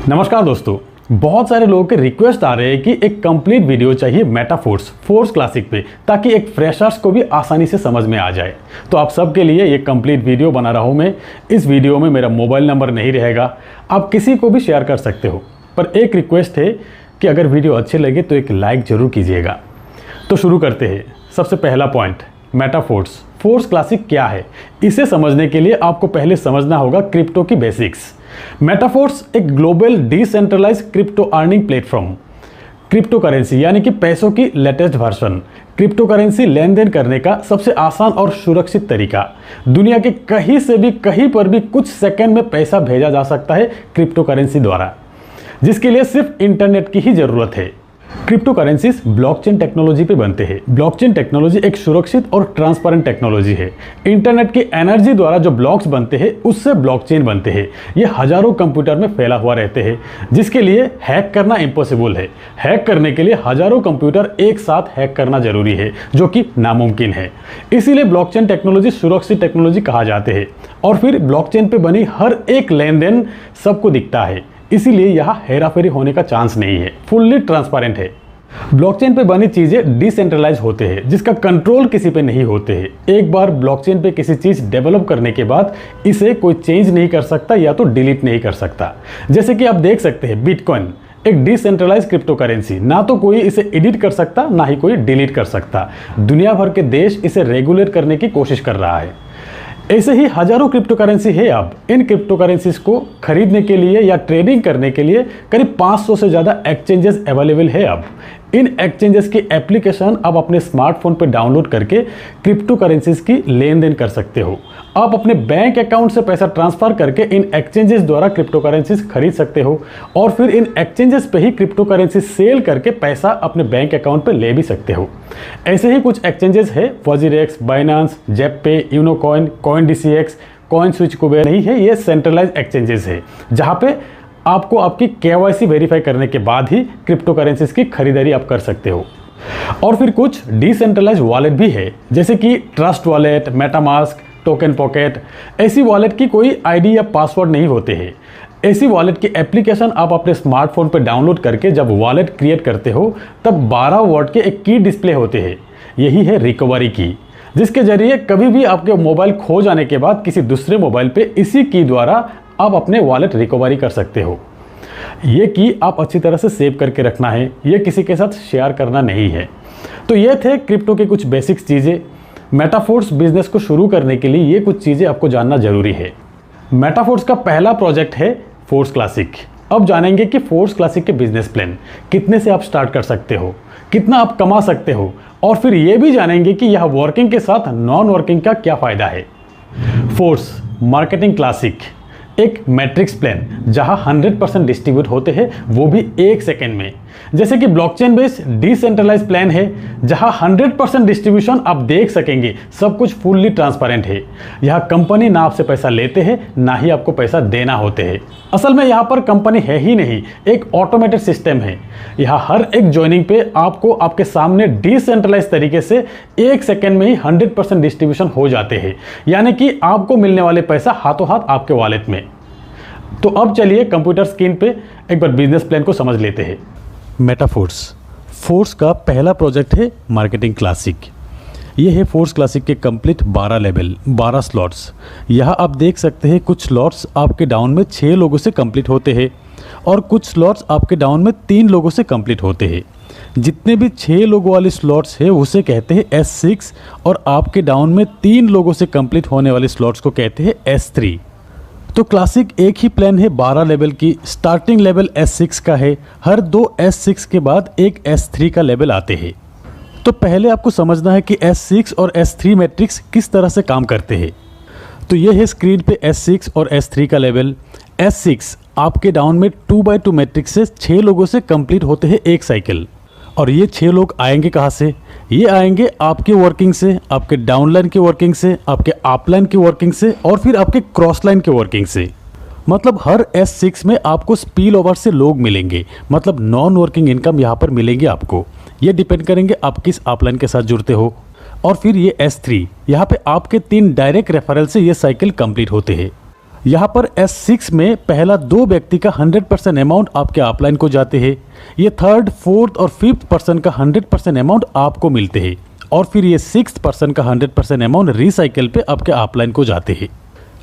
नमस्कार दोस्तों, बहुत सारे लोगों के रिक्वेस्ट आ रहे हैं कि एक कंप्लीट वीडियो चाहिए मेटाफोर्स फोर्स क्लासिक पे, ताकि एक फ्रेशर्स को भी आसानी से समझ में आ जाए। तो आप सबके लिए ये कंप्लीट वीडियो बना रहा हूँ मैं। इस वीडियो में मेरा मोबाइल नंबर नहीं रहेगा, आप किसी को भी शेयर कर सकते हो, पर एक रिक्वेस्ट है कि अगर वीडियो अच्छी लगे तो एक लाइक जरूर कीजिएगा। तो शुरू करते हैं। सबसे पहला पॉइंट, मेटाफोर्स फोर्स क्लासिक क्या है। इसे समझने के लिए आपको पहले समझना होगा क्रिप्टो की बेसिक्स। मेटाफोर्स एक global decentralize crypto earning platform, crypto currency यानी कि पैसों की लेटेस्ट वर्जन। क्रिप्टो करेंसी लेन देन करने का सबसे आसान और सुरक्षित तरीका। दुनिया के कहीं से भी कहीं पर भी कुछ सेकंड में पैसा भेजा जा सकता है क्रिप्टो करेंसी द्वारा, जिसके लिए सिर्फ इंटरनेट की ही जरूरत है। क्रिप्टो करेंसीज ब्लॉकचेन टेक्नोलॉजी पे बनते हैं। ब्लॉकचेन टेक्नोलॉजी एक सुरक्षित और ट्रांसपेरेंट टेक्नोलॉजी है। इंटरनेट की एनर्जी द्वारा जो ब्लॉक्स बनते हैं उससे ब्लॉकचेन बनते हैं। ये हजारों कंप्यूटर में फैला हुआ रहते हैं, जिसके लिए हैक करना इम्पॉसिबल है। हैक करने के लिए हजारों कंप्यूटर एक साथ हैक करना जरूरी है, जो कि नामुमकिन है। इसीलिए ब्लॉकचेन टेक्नोलॉजी सुरक्षित टेक्नोलॉजी कहा जाते हैं। और फिर ब्लॉकचेन पे बनी हर एक लेन देन सबको दिखता है, इसीलिए यहाँ हेराफेरी होने का चांस नहीं है, फुल्ली ट्रांसपेरेंट है। ब्लॉकचेन पे बनी चीजें डिसेंट्रलाइज होते हैं, जिसका कंट्रोल किसी पे नहीं होते हैं। एक बार ब्लॉकचेन पे किसी चीज डेवलप करने के बाद इसे कोई चेंज नहीं कर सकता या तो डिलीट नहीं कर सकता। जैसे कि आप देख सकते हैं, बिटकॉइन एक डिसेंट्रलाइज क्रिप्टो करेंसी, ना तो कोई इसे एडिट कर सकता ना ही कोई डिलीट कर सकता। दुनिया भर के देश इसे रेगुलेट करने की कोशिश कर रहा है। ऐसे ही हजारों क्रिप्टो करेंसी है। अब इन क्रिप्टो करेंसीज को खरीदने के लिए या ट्रेडिंग करने के लिए करीब 500 से ज़्यादा एक्सचेंजेस अवेलेबल है। अब इन एक्सचेंजेस की एप्लीकेशन आप अपने स्मार्टफोन पर डाउनलोड करके क्रिप्टो करेंसीज की लेन देन कर सकते हो। आप अपने बैंक अकाउंट से पैसा ट्रांसफर करके इन एक्सचेंजेस द्वारा क्रिप्टो करेंसीज खरीद सकते हो, और फिर इन एक्सचेंजेस पे ही क्रिप्टो करेंसी सेल करके पैसा अपने बैंक अकाउंट पे ले भी सकते हो। ऐसे ही कुछ एक्सचेंजेस है, WazirX, Binance, ZebPay, Unocoin, CoinDCX, CoinSwitch Kuber नहीं है। ये सेंट्रलाइज एक्सचेंजेस है, जहाँ पे आपको आपकी KYC वेरीफाई करने के बाद ही क्रिप्टो करेंसीज की खरीदारी आप कर सकते हो। और फिर कुछ डिसेंट्रलाइज वॉलेट भी है, जैसे कि trust wallet, MetaMask, token pocket. ऐसी वॉलेट की कोई आईडी या पासवर्ड नहीं होते हैं। ऐसी वॉलेट की एप्लीकेशन आप अपने स्मार्टफोन पर डाउनलोड करके जब वॉलेट क्रिएट करते हो तब 12 वर्ड के एक की डिस्प्ले होते हैं। यही है रिकवरी की, जिसके जरिए कभी भी आपके मोबाइल खो जाने के बाद किसी दूसरे मोबाइल पे इसी की द्वारा आप अपने वॉलेट रिकवरी कर सकते हो। ये की आप अच्छी तरह से सेव करके रखना है, ये किसी के साथ शेयर करना नहीं है। तो ये थे क्रिप्टो के कुछ बेसिक्स चीज़ें। मेटाफोर्स बिजनेस को शुरू करने के लिए ये कुछ चीज़ें आपको जानना जरूरी है। मेटाफोर्स का पहला प्रोजेक्ट है फोर्स क्लासिक। अब जानेंगे कि फोर्स क्लासिक के बिजनेस प्लान, कितने से आप स्टार्ट कर सकते हो, कितना आप कमा सकते हो, और फिर ये भी जानेंगे कि यह वर्किंग के साथ नॉन वर्किंग का क्या फ़ायदा है। फोर्स मार्केटिंग क्लासिक एक मैट्रिक्स प्लान, जहां 100% डिस्ट्रीब्यूट होते हैं, वो भी एक सेकेंड में। जैसे कि ब्लॉकचेन बेस्ड डिसेंट्रलाइज प्लान है, जहां 100% डिस्ट्रीब्यूशन आप देख सकेंगे, सब कुछ फुल्ली ट्रांसपेरेंट है। यह कंपनी ना आपसे पैसा लेते हैं ना ही आपको पैसा देना होते हैं। असल में यहाँ पर कंपनी है ही नहीं, एक ऑटोमेटेड सिस्टम है। यहाँ हर एक ज्वाइनिंग पे आपको आपके सामने डिसेंट्रलाइज तरीके से एक सेकेंड में ही 100% डिस्ट्रीब्यूशन हो जाते हैं, यानी कि आपको मिलने वाले पैसा हाथों हाथ आपके वॉलेट में। तो अब चलिए कंप्यूटर स्क्रीन पे एक बार बिजनेस प्लान को समझ लेते हैं। मेटाफोर्स फोर्स का पहला प्रोजेक्ट है मार्केटिंग क्लासिक। ये है फोर्स क्लासिक के कंप्लीट 12 लेवल, 12 स्लॉट्स। यहाँ आप देख सकते हैं कुछ स्लॉट्स आपके डाउन में 6 लोगों से कंप्लीट होते हैं, और कुछ स्लॉट्स आपके डाउन में 3 लोगों से कंप्लीट होते हैं। जितने भी 6 लोगों वाले स्लॉट्स है उसे कहते हैं S6, और आपके डाउन में 3 लोगों से कंप्लीट होने वाले स्लॉट्स को कहते हैं S3। तो क्लासिक एक ही प्लान है 12 लेवल की। स्टार्टिंग लेवल S6 का है, हर 2 S6 के बाद एक S3 का लेवल आते हैं। तो पहले आपको समझना है कि S6 और S3 मैट्रिक्स किस तरह से काम करते हैं। तो ये है स्क्रीन पे S6 और S3 का लेवल। S6 आपके डाउन में 2x2 मैट्रिक्स से 6 लोगों से कंप्लीट होते हैं एक साइकिल। और ये 6 लोग आएंगे कहाँ से? ये आएंगे आपके वर्किंग से, आपके डाउनलाइन की वर्किंग से, आपके अपलाइन की वर्किंग से, और फिर आपके क्रॉस लाइन की वर्किंग से। मतलब हर S6 में आपको स्पिल ओवर से लोग मिलेंगे, मतलब नॉन वर्किंग इनकम यहाँ पर मिलेंगे आपको। ये डिपेंड करेंगे आप किस अपलाइन के साथ जुड़ते हो। और फिर ये S3, यहाँ पे आपके 3 डायरेक्ट रेफरल से ये साइकिल कंप्लीट होते हैं। यहाँ पर S6 में पहला 2 व्यक्ति का 100% अमाउंट आपके अपलाइन को जाते हैं। ये थर्ड, फोर्थ और फिफ्थ पर्सन का 100% अमाउंट आपको मिलते हैं और फिर ये सिक्स्थ पर्सन का 100% अमाउंट रिसाइकिल पे आपके अपलाइन को जाते हैं।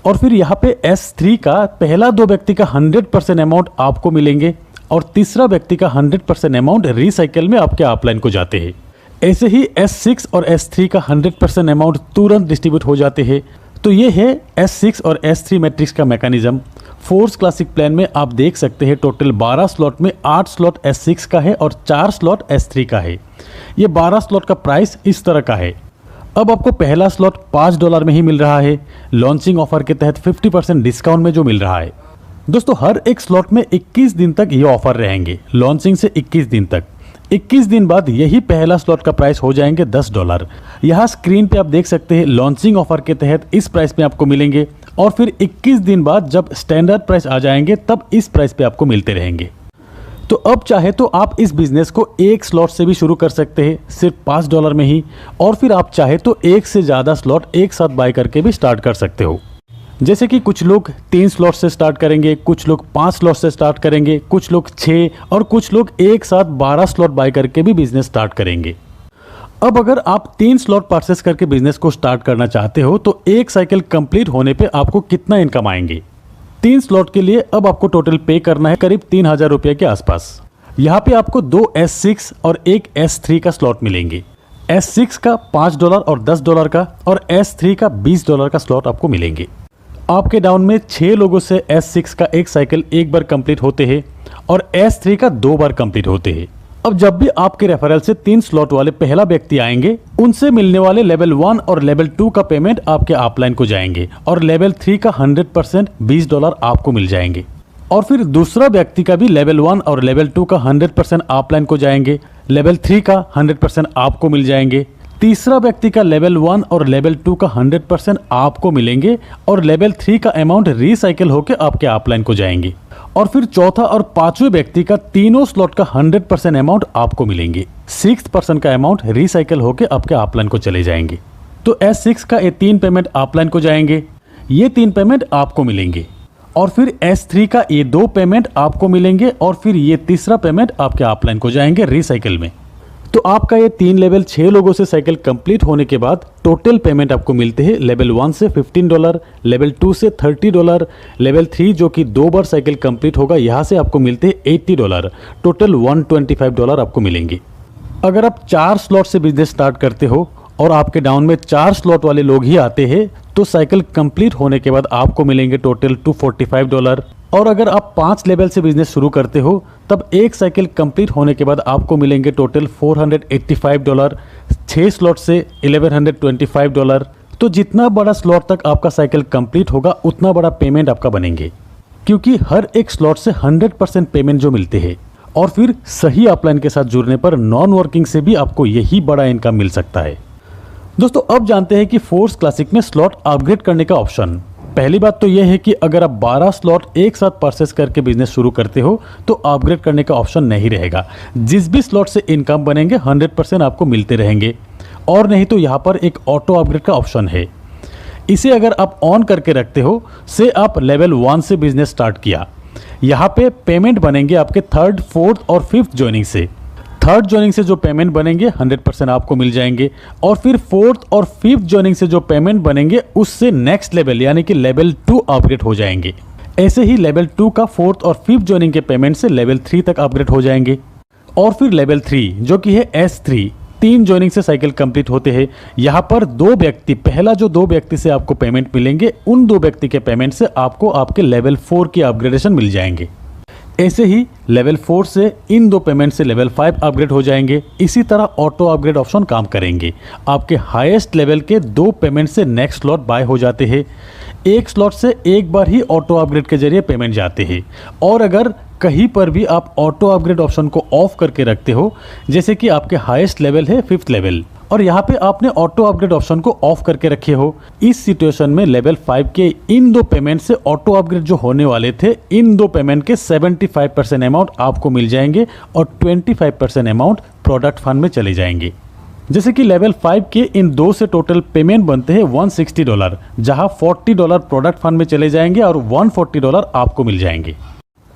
और फिर यहाँ पे S3 का पहला 2 व्यक्ति का 100% अमाउंट आपको मिलेंगे और तीसरा व्यक्ति का 100% अमाउंट रिसाइकिल में आपके अपलाइन को जाते हैं। ऐसे ही S6 और S3 का 100% अमाउंट तुरंत डिस्ट्रीब्यूट हो जाते हैं। तो ये है S6 और S3 मैट्रिक्स का मैकेनिज्म। फोर्स क्लासिक प्लान में आप देख सकते हैं टोटल 12 स्लॉट में 8 स्लॉट S6 का है और 4 स्लॉट S3 का है। ये 12 स्लॉट का प्राइस इस तरह का है। अब आपको पहला स्लॉट $5 में ही मिल रहा है, लॉन्चिंग ऑफर के तहत 50% डिस्काउंट में जो मिल रहा है। दोस्तों हर एक स्लॉट में 21 दिन तक ये ऑफर रहेंगे, लॉन्चिंग से 21 दिन तक। 21 दिन बाद यही पहला स्लॉट का प्राइस हो जाएंगे $10। यहाँ स्क्रीन पे आप देख सकते हैं लॉन्चिंग ऑफर के तहत इस प्राइस में आपको मिलेंगे और फिर 21 दिन बाद जब स्टैंडर्ड प्राइस आ जाएंगे तब इस प्राइस पे आपको मिलते रहेंगे। तो अब चाहे तो आप इस बिजनेस को एक स्लॉट से भी शुरू कर सकते हैं सिर्फ $5 में ही, और फिर आप चाहे तो एक से ज़्यादा स्लॉट एक साथ बाय करके भी स्टार्ट कर सकते हो। जैसे कि कुछ लोग 3 स्लॉट से स्टार्ट करेंगे, कुछ लोग 5 स्लॉट से स्टार्ट करेंगे, कुछ लोग 6 और कुछ लोग एक साथ 12 स्लॉट बाय करके भी बिजनेस स्टार्ट करेंगे। अब अगर आप 3 स्लॉट परचेस करके बिजनेस को स्टार्ट करना चाहते हो तो एक साइकिल कंप्लीट होने पे आपको कितना इनकम आएंगे? 3 स्लॉट के लिए अब आपको टोटल पे करना है करीब 3000 रुपये के आसपास। यहाँ पे आपको 2 S6 और 1 S3 का स्लॉट मिलेंगे। S6 का $5 और $10 का और S3 का $20 का स्लॉट आपको मिलेंगे। आपके डाउन में 6 लोगों से S6 का एक साइकिल एक बार कंप्लीट होते हैं और S3 का 2 बार कंप्लीट होते हैं। अब जब भी आपके रेफरल से 3 स्लॉट वाले पहला व्यक्ति आएंगे, उनसे मिलने वाले लेवल 1 और लेवल 2 का पेमेंट आपके अपलाइन को जाएंगे और लेवल 3 का 100% $20 आपको मिल जाएंगे। और फिर दूसरा व्यक्ति का भी लेवल 1 और लेवल 2 का 100% अपलाइन को जाएंगे, लेवल 3 का 100% आपको मिल जाएंगे। तीसरा व्यक्ति का लेवल 1 और लेवल 2 का 100% आपको मिलेंगे और लेवल 3 का अमाउंट रिसाइकिल होकर आपके अपलाइन को जाएंगे। और फिर चौथा और पांचवें व्यक्ति का तीनों स्लॉट का 100% अमाउंट आपको मिलेंगे। 6% का अमाउंट रिसाइकिल होकर आपके अपलाइन को चले जाएंगे। तो S6 का ये 3 पेमेंट अपलाइन को जाएंगे, ये 3 पेमेंट आपको मिलेंगे और फिर S3 का ये 2 पेमेंट आपको मिलेंगे और फिर ये तीसरा पेमेंट आपके अपलाइन को जाएंगे रिसाइकिल में। तो आपका ये 3 लेवल 6 लोगों से साइकिल कंप्लीट होने के बाद टोटल पेमेंट आपको मिलते हैं लेवल 1 से $15, लेवल 2 से $30, लेवल 3 जो कि 2 बार साइकिल कंप्लीट होगा यहाँ से आपको मिलते हैं $80, टोटल $125 आपको मिलेंगे। अगर आप 4 स्लॉट से बिजनेस स्टार्ट करते हो और आपके डाउन में 4 स्लॉट वाले लोग ही आते हैं तो साइकिल कंप्लीट होने के बाद आपको मिलेंगे टोटल $245। और अगर आप 5 लेवल से बिजनेस शुरू करते हो तब एक साइकिल कंप्लीट होने के बाद आपको मिलेंगे टोटल $485। 6 स्लॉट से $1125। तो जितना बड़ा स्लॉट तक आपका साइकिल कंप्लीट होगा उतना बड़ा पेमेंट आपका बनेंगे, क्योंकि हर एक स्लॉट से 100% पेमेंट जो मिलते हैं। और फिर सही अपलाइन के साथ जुड़ने पर नॉन वर्किंग से भी आपको यही बड़ा इनकम मिल सकता है। दोस्तों अब जानते हैं कि फोर्स क्लासिक में स्लॉट अपग्रेड करने का ऑप्शन। पहली बात तो यह है कि अगर आप 12 स्लॉट एक साथ परचेस करके बिजनेस शुरू करते हो तो अपग्रेड करने का ऑप्शन नहीं रहेगा। जिस भी स्लॉट से इनकम बनेंगे 100% आपको मिलते रहेंगे। और नहीं तो यहाँ पर एक ऑटो अपग्रेड का ऑप्शन है, इसे अगर आप ऑन करके रखते हो से आप लेवल 1 से बिजनेस स्टार्ट किया, यहाँ पे पेमेंट बनेंगे आपके 3rd, 4th और 5th ज्वाइनिंग से। 3rd ज्वाइनिंग से जो पेमेंट बनेंगे 100% आपको मिल जाएंगे और फिर 4th और 5th ज्वाइनिंग से जो पेमेंट बनेंगे उससे नेक्स्ट लेवल यानी कि लेवल 2 अपग्रेड हो जाएंगे। ऐसे ही लेवल 2 का 4th और 5th ज्वाइनिंग के पेमेंट से लेवल 3 तक अपग्रेड हो जाएंगे। और फिर लेवल 3 जो कि है S3, 3 ज्वाइनिंग से साइकिल कंप्लीट होते हैं। यहाँ पर 2 व्यक्ति, पहला जो 2 व्यक्ति से आपको पेमेंट मिलेंगे उन 2 व्यक्ति के पेमेंट से आपको आपके लेवल 4 की अपग्रेडेशन मिल जाएंगे। ऐसे ही लेवल 4 से इन 2 पेमेंट से लेवल 5 अपग्रेड हो जाएंगे। इसी तरह ऑटो अपग्रेड ऑप्शन काम करेंगे। आपके हाईएस्ट लेवल के 2 पेमेंट से नेक्स्ट स्लॉट बाय हो जाते हैं। एक स्लॉट से एक बार ही ऑटो अपग्रेड के जरिए पेमेंट जाते हैं। और अगर कहीं पर भी आप ऑटो अपग्रेड ऑप्शन को ऑफ करके रखते हो, जैसे कि आपके हाईएस्ट लेवल है 5th लेवल और यहाँ पे आपने ऑटो अपग्रेड ऑप्शन को ऑफ करके रखे हो, इस सिचुएशन में लेवल 5 के इन 2 पेमेंट से ऑटो अपग्रेड जो होने वाले थे, इन 2 पेमेंट के 75% अमाउंट आपको मिल जाएंगे और 25% अमाउंट प्रोडक्ट फंड में चले जाएंगे। जैसे कि लेवल 5 के इन 2 से टोटल पेमेंट बनते हैं $160, जहां $40 प्रोडक्ट फंड में चले जाएंगे और $140 आपको मिल जाएंगे।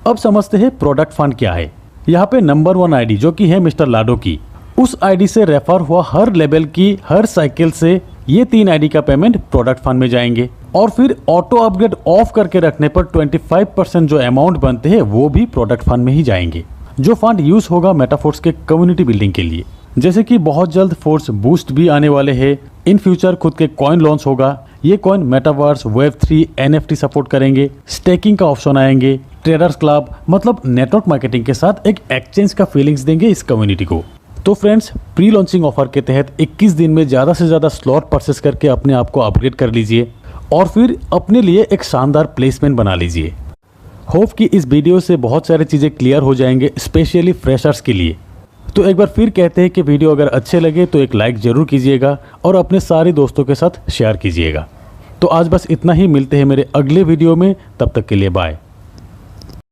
अब समझते हैं प्रोडक्ट फंड क्या है। यहाँ पे नंबर 1 आईडी जो कि है मिस्टर लाडो की, उस आईडी से रेफर हुआ हर लेवल की हर साइकिल से ये 3 आईडी का पेमेंट प्रोडक्ट फंड में जाएंगे। और फिर ऑटो अपग्रेड ऑफ करके रखने पर 25% जो अमाउंट बनते हैं वो भी प्रोडक्ट फंड में ही जाएंगे, जो फंड यूज होगा मेटाफोर्स के कम्युनिटी बिल्डिंग के लिए। जैसे कि बहुत जल्द फोर्स बूस्ट भी आने वाले हैं, इन फ्यूचर खुद के कॉइन लॉन्च होगा। ये coin metaverse, Web3, NFT support करेंगे, स्टेकिंग का ऑप्शन आएंगे, ट्रेडर्स क्लब मतलब नेटवर्क मार्केटिंग के साथ एक एक्सचेंज का फीलिंग्स देंगे इस कम्युनिटी को। तो फ्रेंड्स, प्री लॉन्चिंग ऑफर के तहत 21 दिन में ज़्यादा से ज़्यादा स्लॉट परचेस करके अपने आप को अपग्रेड कर लीजिए और फिर अपने लिए एक शानदार प्लेसमेंट बना लीजिए। होप कि इस वीडियो से बहुत सारी चीज़ें क्लियर हो जाएंगे, स्पेशली फ्रेशर्स के लिए। तो एक बार फिर कहते हैं कि वीडियो अगर अच्छे लगे तो एक लाइक ज़रूर कीजिएगा और अपने सारे दोस्तों के साथ शेयर कीजिएगा। तो आज बस इतना ही, मिलते हैं मेरे अगले वीडियो में, तब तक के लिए बाय।